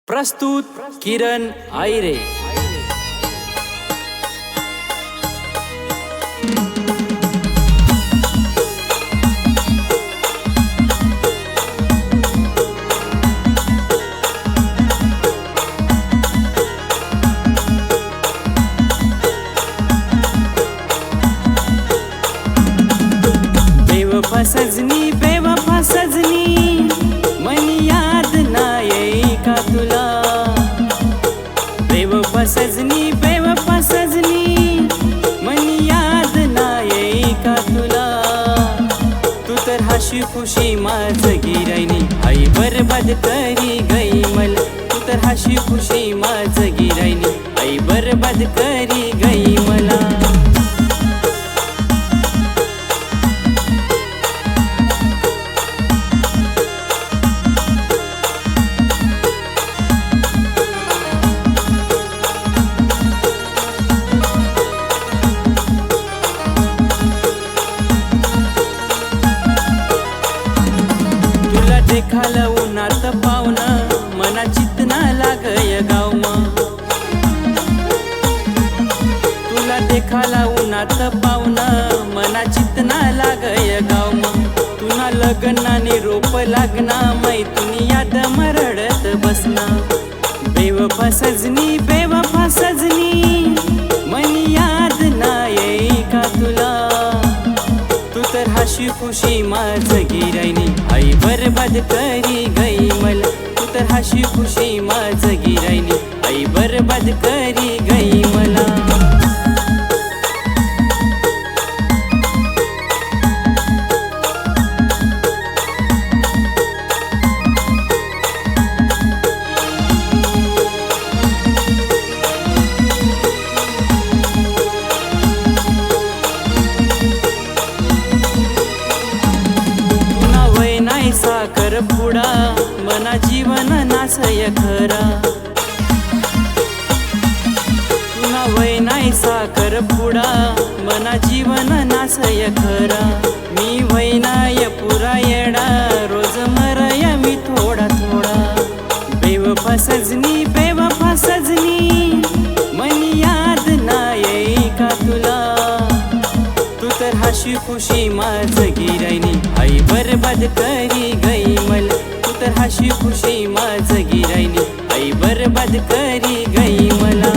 प्रस्तुत किरण आयरे। बेवफा सजनी बेवफा सजनी मनी याद नाही का तुला। बेवफा सजनी बेवफा सजनी मनी याद नाही का तुला। तू तर हशी खुशी माझ गिरायनी आई बरबाद करी गई मला। तू तर हशी खुशी माझ गिरायनी आई बरबाद करी गई मला। देखाला उन्हात पावना मना चितना लागय गावमा। तुला देखाला उन्हात पावना मना चितना लागय गावमा। तुना लग्नाने रोप लागना मैथुनी याद मरडत बसना। बेवफा सजनी बेवफा सजनी मनी याद नाही का तुला। तू तर हशी खुशी माझ गिरायनी आई बरबाद करी गई मला। तू तर हशी खुशी माझ गिरायनी आई बरबाद करी गई मला। साखर पुडा मना जीवन नासय खरा। तुना वय नाही साखर पुडा मना जीवन नासय खरा। मी वय नाय पुरा येडा रोज मरय मी थोडा थोडा। बेवफा सजनी बेवफा सजनी मनी याद नाही का तुला। तू तर हशी खुशी माझ गिरायनी आई बरबाद करी गई मला। तू तर हशी खुशी माझ गिरायनी आई बरबाद करी गई मला।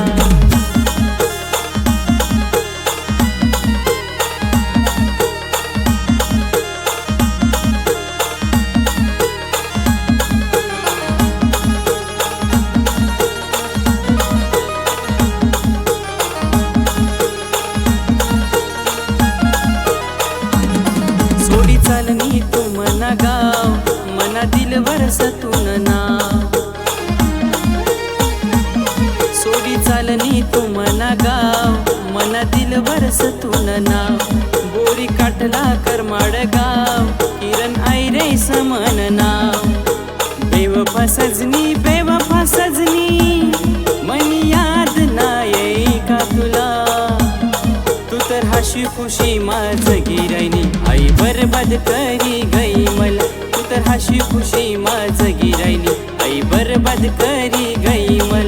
सोडी चालनी तू मना गाव मना दिलवर सतून नाव। सोडी चालनी तू मना गाव मना दिलवर सतून नाव। बोरी काटला करमाड गाव किरण आयरे समन नाव। बेवफा सजनी बेवफा सजनी मनी याद नाही का तुला। तू तर हशी खुशी माझ गिरायनी आई बरबाद करी गई मला। तू तर हशी खुशी माझ गिरायनी आई बरबाद करी गई मला।